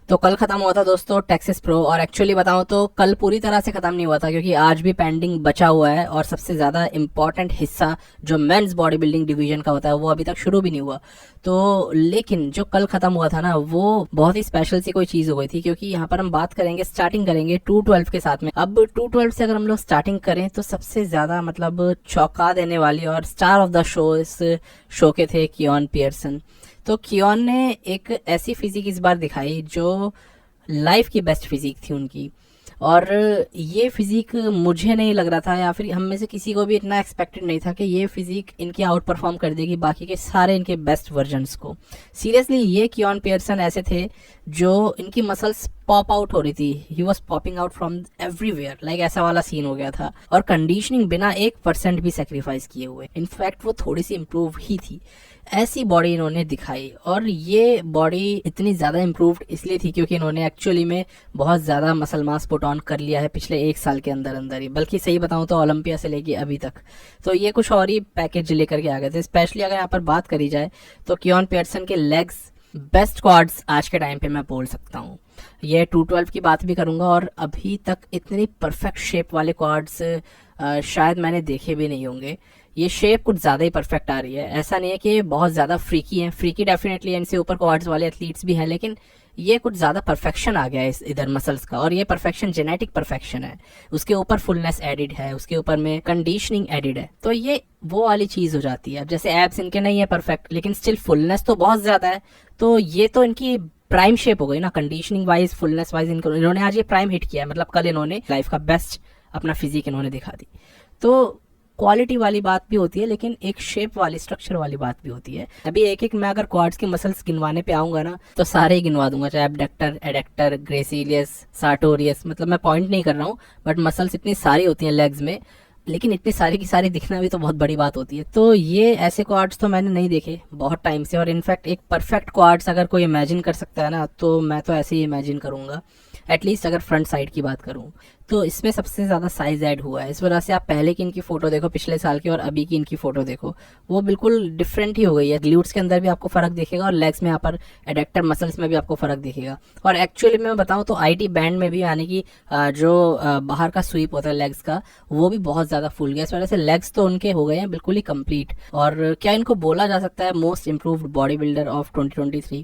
तो कल खत्म हुआ था दोस्तों टेक्सास प्रो, और एक्चुअली बताऊं तो कल पूरी तरह से खत्म नहीं हुआ था क्योंकि आज भी पेंडिंग बचा हुआ है, और सबसे ज़्यादा इम्पॉर्टेंट हिस्सा जो मेंस बॉडी बिल्डिंग डिवीजन का होता है वो अभी तक शुरू भी नहीं हुआ। तो लेकिन जो कल खत्म हुआ था ना वो बहुत ही स्पेशल सी कोई चीज़ हो गई थी, क्योंकि यहाँ पर हम बात करेंगे, स्टार्टिंग करेंगे 212 के साथ में। अब 212 से अगर हम लोग स्टार्टिंग करें तो सबसे ज़्यादा मतलब चौंका देने वाली और स्टार ऑफ द शो इस शो के थे कियोन पियर्सन। तो कियोन ने एक ऐसी फिजिक इस बार दिखाई जो लाइफ की बेस्ट फिजिक थी उनकी, और ये फिजिक मुझे नहीं लग रहा था या फिर हम में से किसी को भी इतना एक्सपेक्टेड नहीं था कि ये फिजिक इनकी आउट परफॉर्म कर देगी बाकी के सारे इनके बेस्ट वर्जन्स को। सीरियसली ये कियोन पियर्सन ऐसे थे जो इनकी मसल्स पॉप आउट हो रही थी, he was popping out from everywhere, like ऐसा वाला सीन हो गया था, और कंडीशनिंग बिना 1% भी सेक्रीफाइस किए हुए, इनफैक्ट वो थोड़ी सी इम्प्रूव ही थी। ऐसी बॉडी इन्होंने दिखाई, और ये बॉडी इतनी ज़्यादा इम्प्रूव्ड इसलिए थी क्योंकि इन्होंने एक्चुअली में बहुत ज़्यादा मसल मास पुट ऑन कर लिया है पिछले 1 साल के अंदर अंदर ही, बल्कि सही बताऊँ तो ओलंपिया से लेके अभी तक। तो ये कुछ और ही पैकेज लेकर के आ गए थे। स्पेशली अगर यहाँ पर बात करी जाए तो कियोन पियर्सन के लेग्स बेस्ट क्वाड्स आज के टाइम पे मैं बोल सकता हूँ। ये 212 की बात भी करूँगा, और अभी तक इतनी परफेक्ट शेप वाले क्वाड्स शायद मैंने देखे भी नहीं होंगे। ये शेप कुछ ज़्यादा ही परफेक्ट आ रही है, ऐसा नहीं है कि ये बहुत ज़्यादा फ्रीकी है, फ्रीकी डेफिनेटली इनसे ऊपर क्वाड्स वाले एथलीट्स भी हैं, लेकिन ये कुछ ज़्यादा परफेक्शन आ गया है इस इधर मसल्स का, और ये परफेक्शन जेनेटिक परफेक्शन है, उसके ऊपर फुलनेस एडिड है, उसके ऊपर में कंडीशनिंग एडिड है, तो ये वो वाली चीज़ हो जाती है। अब जैसे एब्स इनके नहीं है परफेक्ट, लेकिन स्टिल फुलनेस तो बहुत ज़्यादा है, तो ये तो इनकी प्राइम शेप हो गई ना, कंडीशनिंग वाइज फुलनेस वाइज इन्होंने आज ये प्राइम हिट किया है, मतलब कल इन्होंने लाइफ का बेस्ट अपना फिजिक इन्होंने दिखा दी। तो क्वालिटी वाली बात भी होती है, लेकिन एक शेप वाली स्ट्रक्चर वाली बात भी होती है। अभी एक एक मैं अगर क्वाड्स के मसल्स गिनवाने पे आऊंगा ना तो सारे ही गिनवा दूंगा, चाहे एबडक्टर, एडेक्टर, ग्रेसिलियस, सार्टोरियस, मतलब मैं पॉइंट नहीं कर रहा हूँ, बट मसल्स इतनी सारी होती हैं लेग्स में, लेकिन इतनी सारी की सारी दिखना भी तो बहुत बड़ी बात होती है। तो ये ऐसे क्वाड्स तो मैंने नहीं देखे बहुत टाइम से, और इनफैक्ट एक परफेक्ट क्वाड्स अगर कोई इमेजिन कर सकता है ना तो मैं तो ऐसे ही इमेजिन करूंगा, एटलीस्ट अगर फ्रंट साइड की बात करूं तो इसमें सबसे ज़्यादा साइज ऐड हुआ है। इस वजह से आप पहले की इनकी फ़ोटो देखो, पिछले साल की, और अभी की इनकी फ़ोटो देखो, वो बिल्कुल डिफरेंट ही हो गई है। ग्लूट्स के अंदर भी आपको फ़र्क दिखेगा, और लेग्स में यहाँ पर एडेक्टर मसल्स में भी आपको फ़र्क दिखेगा। और एक्चुअली मैं बताऊँ तो आईटी बैंड में भी, यानी कि जो बाहर का स्वीप होता है लेग्स का, वो भी बहुत ज़्यादा फूल गया। इस वजह से लेग्स तो उनके हो गए हैं बिल्कुल ही कंप्लीट। और क्या इनको बोला जा सकता है most improved body builder of 2023?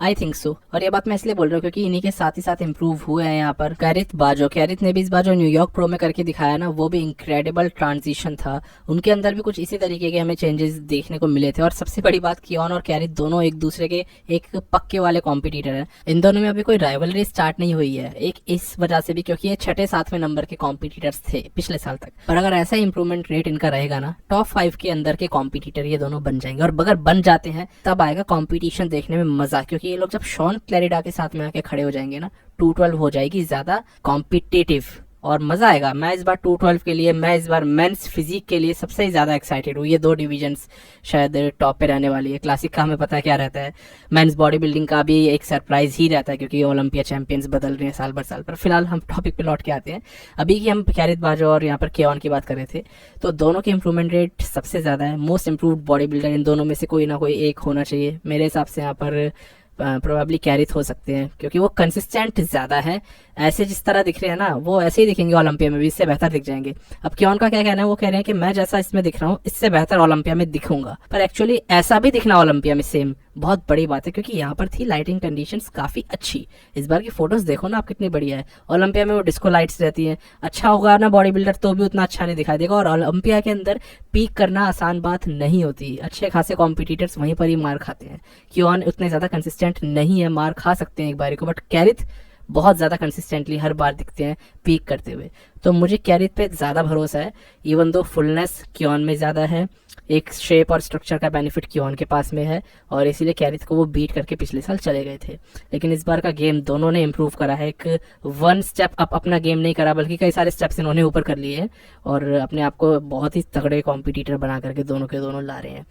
I think so. और ये बात मैं इसलिए बोल रहा हूँ क्योंकि इन्हीं के साथ ही साथ इम्प्रूव हुए हैं यहाँ पर कैरिथ बाजो। कैरिथ ने भी इस बार जो न्यूयॉर्क प्रो में करके दिखाया ना, वो भी इनक्रेडिबल ट्रांजिशन था। उनके अंदर भी कुछ इसी तरीके के हमें चेंजेस देखने को मिले थे। और सबसे बड़ी बात, कियोन और कैरिथ दोनों एक दूसरे के एक पक्के वाले कॉम्पिटिटर हैं। इन दोनों में अभी कोई राइवलरी स्टार्ट नहीं हुई है, एक इस वजह से भी क्योंकि ये 6-7वें नंबर के कॉम्पिटिटर्स थे पिछले साल तक। पर अगर ऐसा इंप्रूवमेंट रेट इनका रहेगा ना, टॉप 5 के अंदर के कॉम्पिटिटर ये दोनों बन जाएंगे। और अगर बन जाते हैं तब आएगा कॉम्पिटिशन देखने में मजा, क्योंकि ये लोग जब शॉन क्लैरिडा के साथ में आके खड़े हो जाएंगे ना, 212 हो जाएगी ज्यादा कॉम्पिटिटिव और मजा आएगा। मैं इस बार 212 के लिए, मैं इस बार मेंस फिजिक के लिए सबसे ज्यादा एक्साइटेड हूँ। ये दो डिवीजन्स शायद टॉप पे रहने वाली है। क्लासिक का हमें पता है क्या रहता है, मेंस बॉडी बिल्डिंग का भी एक सरप्राइज ही रहता है क्योंकि ओलंपिया चैंपियंस बदल रहे हैं साल भर साल पर। फिलहाल हम टॉपिक पे लौट के आते हैं। अभी की हम कैरिथ बाजो और यहाँ पर कियोन की बात कर रहे थे, तो दोनों के इंप्रूवमेंट रेट सबसे ज्यादा है। मोस्ट इंप्रूव्ड बॉडी बिल्डर इन दोनों में से कोई ना कोई एक होना चाहिए मेरे हिसाब से। यहाँ पर प्रोबेबली कैरिथ हो सकते हैं क्योंकि वो कंसिस्टेंट ज्यादा है। ऐसे जिस तरह दिख रहे हैं ना, वो ऐसे ही दिखेंगे ओलंपिया में भी, इससे बेहतर दिख जाएंगे। अब कियोन का क्या कहना है, वो कह रहे हैं कि मैं जैसा इसमें दिख रहा हूँ इससे बेहतर ओलंपिया में दिखूंगा। पर एक्चुअली ऐसा भी दिखना ओलंपिया में सेम बहुत बड़ी बात है, क्योंकि यहाँ पर थी लाइटिंग कंडीशंस काफी अच्छी। इस बार की फोटोज देखो ना आप, कितनी बढ़िया है। ओलंपिया में वो डिस्को लाइट्स रहती हैं, अच्छा होगा ना बॉडी बिल्डर तो भी उतना अच्छा नहीं दिखाई देगा। और ओलंपिया के अंदर पीक करना आसान बात नहीं होती, अच्छे खासे कॉम्पिटिटर्स वहीं पर ही मार खाते हैं। कियोन उतने ज्यादा कंसिस्टेंट नहीं है, मार खा सकते हैं एक बारी को, बट कैरिथ बहुत ज़्यादा कंसिस्टेंटली हर बार दिखते हैं पीक करते हुए। तो मुझे कैरिथ पे ज़्यादा भरोसा है, इवन दो फुलनेस कियोन में ज़्यादा है, एक शेप और स्ट्रक्चर का बेनिफिट कियोन के पास में है, और इसीलिए कैरिथ को वो बीट करके पिछले साल चले गए थे। लेकिन इस बार का गेम दोनों ने इम्प्रूव करा है, एक 1 स्टेप अप अपना गेम नहीं करा, बल्कि कई सारे स्टेप्स इन्होंने ऊपर कर लिए हैं और अपने आप को बहुत ही तगड़े कॉम्पिटिटर बना करके दोनों के दोनों ला रहे हैं।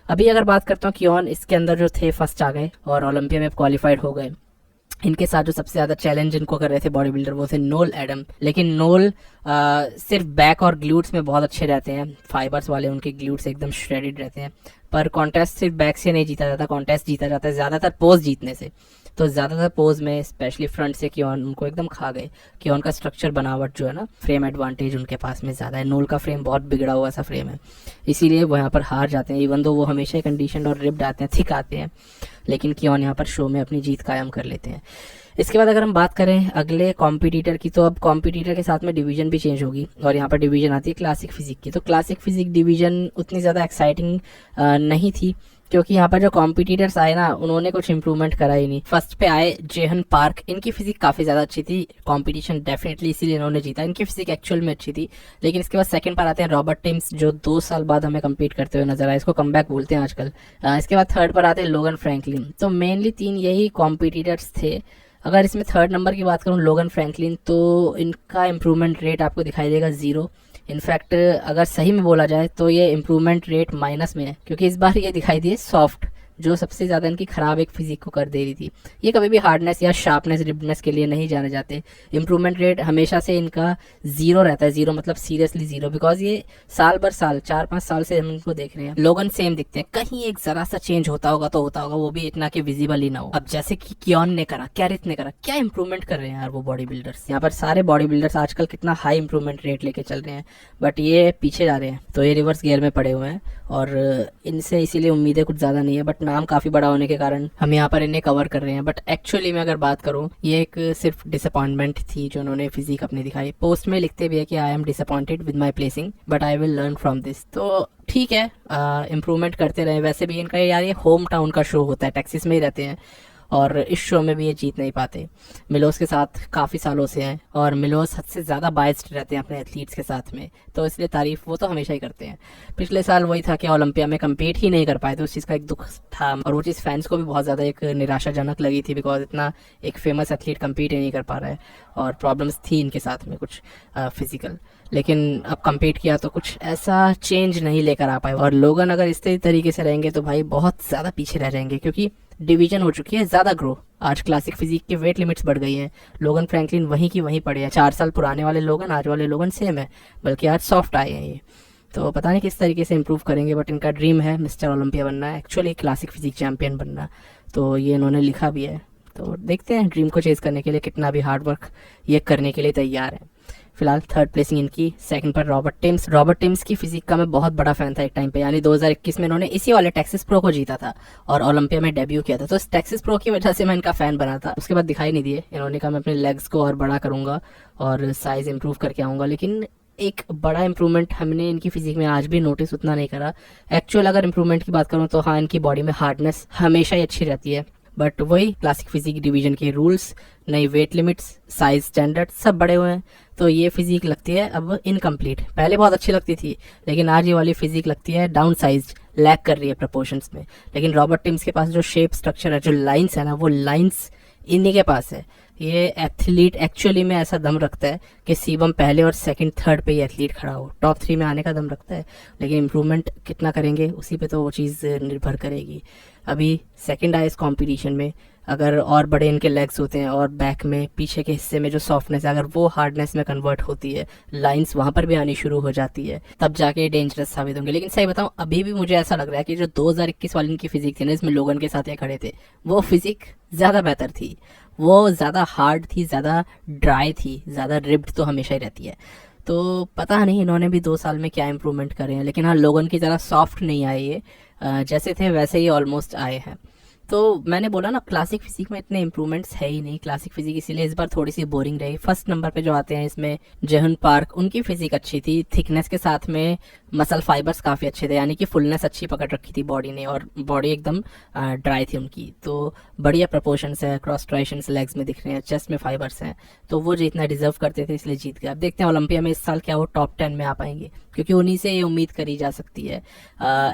अभी अगर बात करता हूँ कियोन, इसके अंदर जो थे फर्स्ट आ गए और ओलंपिया में क्वालिफाइड हो गए। इनके साथ जो सबसे ज्यादा चैलेंज इनको कर रहे थे बॉडी बिल्डर, वो थे नोल एडम। लेकिन नोल सिर्फ बैक और ग्लूट्स में बहुत अच्छे रहते हैं, फाइबर्स वाले उनके ग्लूट्स एकदम श्रेडिड रहते हैं। पर कॉन्टेस्ट सिर्फ बैक से नहीं जीता जाता, कॉन्टेस्ट जीता जाता है ज्यादातर पोज जीतने से। तो ज़्यादातर पोज में स्पेशली फ्रंट से कियोन उनको एकदम खा गए। कियोन का स्ट्रक्चर बनावट जो है ना, फ्रेम एडवांटेज उनके पास में ज़्यादा है। नोल का फ्रेम बहुत बिगड़ा हुआ सा फ्रेम है, इसीलिए वो यहाँ पर हार जाते हैं। इवन दो वो हमेशा कंडीशन और रिप्ड आते हैं, थिक आते हैं, लेकिन कियोन यहाँ पर शो में अपनी जीत कायम कर लेते हैं। इसके बाद अगर हम बात करें अगले कॉम्पिटिटर की, तो अब कॉम्पिटिटर के साथ में डिवीजन भी चेंज होगी और यहाँ पर डिवीजन आती है क्लासिक फिजिक की। तो क्लासिक फिजिक डिवीजन उतनी ज़्यादा एक्साइटिंग नहीं थी, क्योंकि यहाँ पर जो कॉम्पिटिटर्स आए ना, उन्होंने कुछ इंप्रूवमेंट करा ही नहीं। फर्स्ट पे आए जेहन पार्क, इनकी फिजिक काफ़ी ज़्यादा अच्छी थी, कंपटीशन डेफिनेटली इसीलिए इन्होंने जीता, इनकी फिजिक एक्चुअल में अच्छी थी। लेकिन इसके बाद सेकंड पर आते हैं रॉबर्ट टिम्स, जो 2 साल बाद हमें कम्पीट करते हुए नजर आए, इसको कमबैक बोलते हैं आजकल। इसके बाद थर्ड पर आते हैं लोगन फ्रैंकलिन। तो मेनली 3 यही कॉम्पिटिटर्स थे। अगर इसमें थर्ड नंबर की बात करूँ लोगन फ्रैंकलिन, तो इनका इम्प्रूवमेंट रेट आपको दिखाई देगा 0। इनफैक्ट अगर सही में बोला जाए तो ये इम्प्रूवमेंट रेट माइनस में है, क्योंकि इस बार ये दिखाई दिए सॉफ्ट, जो सबसे ज़्यादा इनकी ख़राब एक फिजिक को कर दे रही थी। ये कभी भी हार्डनेस या शार्पनेस रिब्डनेस के लिए नहीं जाने जाते। इंप्रूवमेंट रेट हमेशा से इनका 0 रहता है। 0 मतलब सीरियसली 0, बिकॉज ये साल भर साल 4-5 साल से हम इनको देख रहे हैं। लोगन सेम दिखते हैं, कहीं एक ज़रा सा चेंज होता होगा तो होता होगा, वो भी इतना कि विजिबल ही ना हो। अब जैसे कि कियोन ने करा, कैरिथ ने करा, क्या इंप्रूवमेंट कर रहे हैं यार वो बॉडी बिल्डर्स। यहाँ पर सारे बॉडी बिल्डर्स आजकल कितना हाई इंप्रूवमेंट रेट लेके चल रहे हैं, बट ये पीछे जा रहे हैं, तो ये रिवर्स गियर में पड़े हुए हैं और इनसे इसीलिए उम्मीदें कुछ ज़्यादा नहीं है। बट नाम काफ़ी बड़ा होने के कारण हम यहाँ पर इन्हें कवर कर रहे हैं। बट एक्चुअली में अगर बात करूँ, ये एक सिर्फ डिसअपॉइंटमेंट थी जो उन्होंने फिजिक अपनी दिखाई। पोस्ट में लिखते भी है कि I am disappointed with my placing but I will learn from this. तो ठीक है, इम्प्रूवमेंट करते रहे। वैसे भी इनका यार ये होम टाउन का शो होता है, टेक्सास में ही रहते हैं और इस शो में भी ये जीत नहीं पाते। मिलोस के साथ काफ़ी सालों से हैं और मिलोस हद से ज़्यादा बाइस्ड रहते हैं अपने एथलीट्स के साथ में, तो इसलिए तारीफ वो तो हमेशा ही करते हैं। पिछले साल वही था कि ओलंपिया में कम्पीट ही नहीं कर पाए, तो उस चीज़ का एक दुख था और वो चीज़ फैंस को भी बहुत ज़्यादा एक निराशाजनक लगी थी, बिकॉज इतना एक फेमस एथलीट कम्पीट ही नहीं कर पा रहा है और प्रॉब्लम्स थी इनके साथ में कुछ फिजिकल। लेकिन अब कम्पीट किया तो कुछ ऐसा चेंज नहीं लेकर आ पाए और लोगन अगर इस तरीके से रहेंगे तो भाई बहुत ज़्यादा पीछे रह जाएंगे, क्योंकि डिवीजन हो चुकी है ज़्यादा ग्रो। आज क्लासिक फिजिक की वेट लिमिट्स बढ़ गई हैं। लोगन फ्रैंकलिन वहीं की वहीं पड़े हैं। 4 साल पुराने वाले लोगन आज वाले लोगन सेम है, बल्कि आज सॉफ्ट आए हैं ये। तो पता नहीं किस तरीके से इम्प्रूव करेंगे, बट इनका ड्रीम है मिस्टर ओलंपिया बनना है, एक्चुअली क्लासिक फिजिक चैंपियन बनना। तो ये इन्होंने लिखा भी है, तो देखते हैं ड्रीम को चेज करने के लिए कितना भी हार्ड वर्क ये करने के लिए तैयार है। फिलहाल थर्ड प्लेसिंग इनकी, सेकंड पर रॉबर्ट टिम्स। रॉबर्ट टिम्स की फिजिक का मैं बहुत बड़ा फैन था एक टाइम पे, यानी 2021 में इन्होंने इसी वाले टेक्सास प्रो को जीता था और ओलंपिया में डेब्यू किया था, तो इस टेक्सास प्रो की वजह से मैं इनका फैन बना था। उसके बाद दिखाई नहीं दिए। इन्होंने कहा मैं अपने लेग्स को और बड़ा करूंगा और साइज इंप्रूव करके आऊँगा, लेकिन एक बड़ा इंप्रूवमेंट हमने इनकी फिजिक में आज भी नोटिस उतना नहीं करा। एक्चुअल अगर इंप्रूवमेंट की बात करूँ तो हाँ, इनकी बॉडी में हार्डनेस हमेशा ही अच्छी रहती है, बट वही क्लासिक फिजिक डिवीजन के रूल्स, नई वेट लिमिट्स, साइज स्टैंडर्ड सब बड़े हुए हैं, तो ये फिजिक लगती है अब इनकम्प्लीट। पहले बहुत अच्छी लगती थी, लेकिन आज ये वाली फिजिक लगती है डाउन साइज, लैग कर रही है प्रपोर्शंस में। लेकिन रॉबर्ट टिम्स के पास जो शेप स्ट्रक्चर है, जो लाइंस है ना, वो लाइंस इन्हीं के पास है। ये एथलीट एक्चुअली में ऐसा दम रखता है कि सीबम पहले और सेकंड थर्ड पे ही एथलीट खड़ा हो, टॉप 3 में आने का दम रखता है। लेकिन इम्प्रूवमेंट कितना करेंगे उसी पे तो वो चीज़ निर्भर करेगी। अभी सेकंड आए इस कॉम्पिटिशन में, अगर और बड़े इनके लेग्स होते हैं और बैक में पीछे के हिस्से में जो सॉफ्टनेस है, अगर वो हार्डनेस में कन्वर्ट होती है, लाइंस वहाँ पर भी आनी शुरू हो जाती है, तब जाके डेंजरस साबित होंगे। लेकिन सही बताऊँ, अभी भी मुझे ऐसा लग रहा है कि जो 2021 वाली इनकी फिजिक थी ना, इसमें लोगन के साथ ये खड़े थे, वो फिजिक ज़्यादा बेहतर थी, वो ज़्यादा हार्ड थी, ज़्यादा ड्राई थी, ज़्यादा रिब्ड तो हमेशा ही रहती है। तो पता नहीं इन्होंने भी 2 साल में क्या इंप्रूवमेंट करे हैं, लेकिन हाँ, लोगन की तरह सॉफ्ट नहीं आए ये, जैसे थे वैसे ही ऑलमोस्ट आए हैं। तो मैंने बोला ना, क्लासिक फिजिक में इतने इंप्रूवमेंट्स है ही नहीं। क्लासिक फिजिक इसीलिए इस बार थोड़ी सी बोरिंग रही। फर्स्ट नंबर पे जो आते हैं इसमें जेहन पार्क, उनकी फिजिक अच्छी थी, थिकनेस के साथ में मसल फाइबर्स काफ़ी अच्छे थे, यानी कि फुलनेस अच्छी पकड़ रखी थी बॉडी ने और बॉडी एकदम ड्राई थी उनकी, तो बढ़िया प्रपोर्शंस है, क्रॉस ट्राइशंस लेग्स में दिख रहे हैं, चेस्ट में फाइबर्स हैं, तो वो जीतना डिजर्व करते थे, इसलिए जीत गए। अब देखते हैं ओलंपिया में इस साल क्या वो टॉप 10 में आ पाएंगे, क्योंकि उन्हीं से ये उम्मीद करी जा सकती है।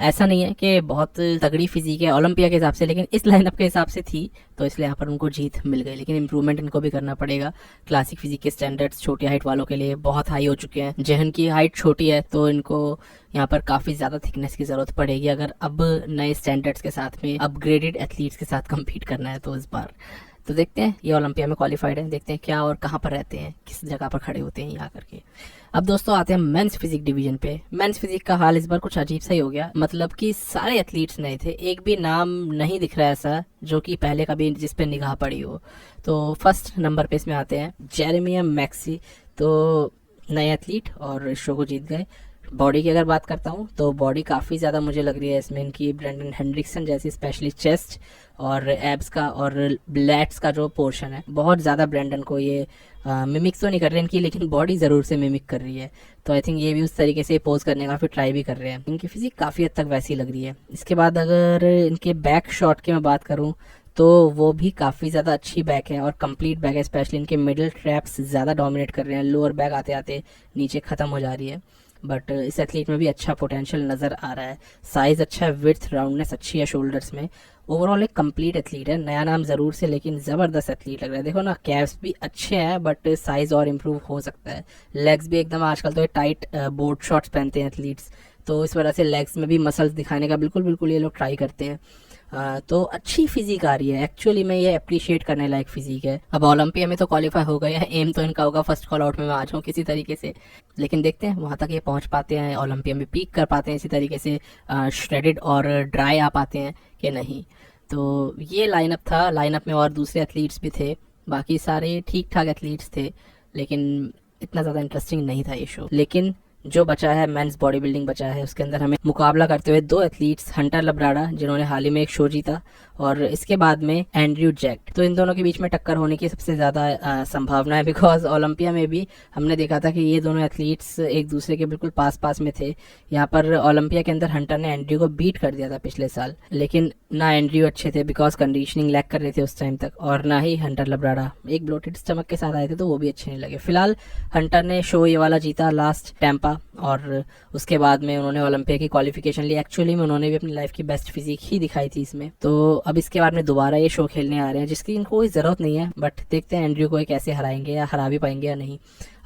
ऐसा नहीं है कि बहुत तगड़ी फिजिक है ओलंपिया के हिसाब से, लेकिन इस लाइनअप के हिसाब से थी, तो इसलिए यहाँ पर उनको जीत मिल गई। लेकिन इंप्रूवमेंट इनको भी करना पड़ेगा। क्लासिक फिजिक के स्टैंडर्ड्स छोटी हाइट वालों के लिए बहुत हाई हो चुके हैं। जेहन की हाइट छोटी है, तो इनको यहाँ पर काफ़ी ज़्यादा थिकनेस की ज़रूरत पड़ेगी अगर अब नए स्टैंडर्ड्स के साथ में अपग्रेडेड एथलीट्स के साथ कम्पीट करना है तो इस बार। तो देखते हैं ये ओलंपिया में क्वालिफाइड है, देखते हैं क्या और कहाँ पर रहते हैं, किस जगह पर खड़े होते हैं यहाँ करके। अब दोस्तों आते हैं मेंस फिजिक डिवीजन पे। मेंस फिजिक का हाल इस बार कुछ अजीब सा ही हो गया, मतलब कि सारे एथलीट्स नए थे, एक भी नाम नहीं दिख रहा है ऐसा जो कि पहले कभी जिस पे निगाह पड़ी हो। तो फर्स्ट नंबर पे इसमें आते हैं जेरेमिया मैक्सी, तो नए एथलीट और इस शो को जीत गए। बॉडी की अगर बात करता हूँ तो बॉडी काफ़ी ज़्यादा मुझे लग रही है इसमें इनकी ब्रेंडन हेंड्रिक्सन जैसी, स्पेशली चेस्ट और एब्स का और लैट्स का जो पोर्शन है, बहुत ज़्यादा ब्रेंडन को ये मिमिक तो नहीं कर रहे इनकी, लेकिन बॉडी ज़रूर से मिमिक कर रही है। तो आई थिंक ये भी उस तरीके से पोज करने का फिर ट्राई भी कर रहे हैं। इनकी फिजिक काफ़ी हद तक वैसी लग रही है। इसके बाद अगर इनके बैक शॉट की मैं बात करूँ तो वो भी काफ़ी ज़्यादा अच्छी बैक है और कंप्लीट बैक है, स्पेशली इनके मिडिल ट्रैप्स ज़्यादा डोमिनेट कर रहे हैं, लोअर बैक आते आते नीचे ख़त्म हो जा रही है। बट इस एथलीट में भी अच्छा पोटेंशियल नज़र आ रहा है, साइज़ अच्छा है, विड्थ राउंडनेस अच्छी है शोल्डर्स में, ओवरऑल एक कंप्लीट एथलीट है। नया नाम ज़रूर से लेकिन ज़बरदस्त एथलीट लग रहा है। देखो ना, कैप्स भी अच्छे हैं बट साइज़ और इम्प्रूव हो सकता है। लेग्स भी एकदम, आजकल तो ये टाइट बोर्ड शॉर्ट्स पहनते हैं एथलीट्स, तो इस वजह से लेग्स में भी मसल्स दिखाने का बिल्कुल ये लोग ट्राई करते हैं। तो अच्छी फिजिक आ रही है, एक्चुअली में ये अप्रिशिएट करने लायक फिजिक है। अब ओलंपिया में तो क्वालिफाई हो गए हैं, एम तो इनका होगा फर्स्ट कॉल आउट में मैं आ जाऊँ किसी तरीके से, लेकिन देखते हैं वहाँ तक ये पहुँच पाते हैं, ओलंपिया में पीक कर पाते हैं इसी तरीके से, श्रेडेड और ड्राई आ पाते हैं कि नहीं। तो ये लाइनअप था। लाइनअप में और दूसरे एथलीट्स भी थे, बाकी सारे ठीक ठाक एथलीट्स थे, लेकिन इतना ज़्यादा इंटरेस्टिंग नहीं था ये शो। लेकिन जो बचा है मेंस बॉडी बिल्डिंग बचा है, उसके अंदर हमें मुकाबला करते हुए दो एथलीट्स, हंटर लब्राडा जिन्होंने हाल ही में एक शो जीता और इसके बाद में एंड्रयू जैक्ट, तो इन दोनों के बीच में टक्कर होने की सबसे ज़्यादा संभावना है, बिकॉज ओलंपिया में भी हमने देखा था कि ये दोनों एथलीट्स एक दूसरे के बिल्कुल पास में थे। यहाँ पर ओलंपिया के अंदर हंटर ने एंड्रयू को बीट कर दिया था पिछले साल, लेकिन ना एंड्रयू अच्छे थे बिकॉज कंडीशनिंग लैक कर रहे थे उस टाइम तक, और ना ही हंटर लब्राडा एक ब्लोटेड स्टमक के साथ आए थे तो वो भी अच्छे नहीं लगे। फिलहाल हंटर ने शो ये वाला जीता लास्ट टैंपा, और उसके बाद में उन्होंने ओलंपिया की क्वालिफिकेशन ली। एक्चुअली में उन्होंने भी अपनी लाइफ की बेस्ट फिजिक ही दिखाई थी इसमें। तो अब इसके बाद में दोबारा ये शो खेलने आ रहे हैं जिसकी इनको कोई ज़रूरत नहीं है, बट देखते हैं एंड्रयू को कैसे हराएंगे या हरा भी पाएंगे या नहीं।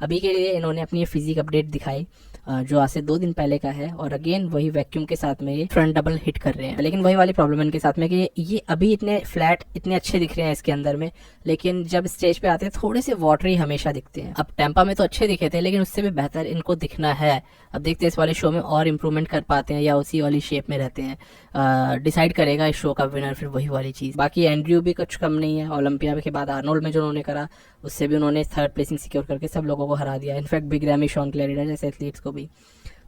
अभी के लिए इन्होंने अपनी फिजिक अपडेट दिखाई जो आज से 2 दिन पहले का है, और अगेन वही वैक्यूम के साथ में ये फ्रंट डबल हिट कर रहे हैं। लेकिन वही वाली प्रॉब्लम है इनके साथ में कि ये अभी इतने फ्लैट इतने अच्छे दिख रहे हैं इसके अंदर में, लेकिन जब स्टेज पे आते हैं थोड़े से वाटरी हमेशा दिखते हैं। अब टेम्पा में तो अच्छे दिखे थे, लेकिन उससे भी बेहतर इनको दिखना है। अब देखते हैं इस वाले शो में और इम्प्रूवमेंट कर पाते हैं या उसी वाली शेप में रहते हैं। डिसाइड करेगा इस शो का विनर फिर वही वाली चीज़। बाकी एंड्रयू भी कुछ कम नहीं है, ओलंपिया के बाद आर्नोल्ड में जो उन्होंने करा उससे भी उन्होंने 3rd प्लेसिंग सिक्योर करके सब लोगों को हरा दिया, in fact big ramie, Shawn Clarida जैसे एथलीट्स को भी।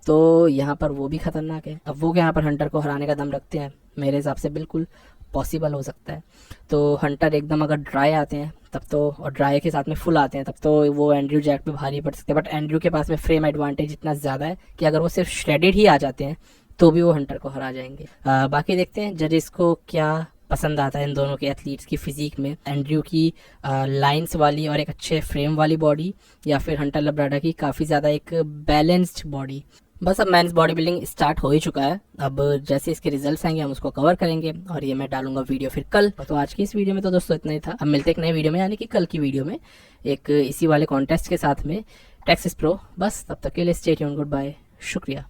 तो यहाँ पर वो भी खतरनाक है। अब वो यहाँ पर हंटर को हराने का दम रखते हैं, मेरे हिसाब से बिल्कुल पॉसिबल हो सकता है। तो हंटर एकदम अगर ड्राई आते हैं तब तो, और ड्राई के साथ में फुल आते हैं तब तो वो एंड्रयू जैक पे भारी पड़ सकते हैं, बट एंड्रयू के पास में फ्रेम एडवांटेज इतना ज़्यादा है कि अगर वो सिर्फ श्रेडेड ही आ जाते हैं तो भी वो हंटर को हरा जाएंगे। बाकी देखते हैं जजेस को क्या पसंद आता है इन दोनों के एथलीट्स की फिजिक में, एंड्रयू की लाइंस वाली और एक अच्छे फ्रेम वाली बॉडी, या फिर हंटर लब्राडा की काफ़ी ज़्यादा एक बैलेंस्ड बॉडी। बस अब मेंस बॉडी बिल्डिंग स्टार्ट हो ही चुका है, अब जैसे इसके रिजल्ट्स आएंगे हम उसको कवर करेंगे और ये मैं डालूंगा वीडियो फिर कल। तो आज की इस वीडियो में तो दोस्तों इतना ही था। अब मिलते एक नए वीडियो में, यानी कि कल की वीडियो में एक इसी वाले कॉन्टेस्ट के साथ में टेक्सास प्रो। बस तब तक के लिए स्टे ट्यून्ड, गुड बाय, शुक्रिया।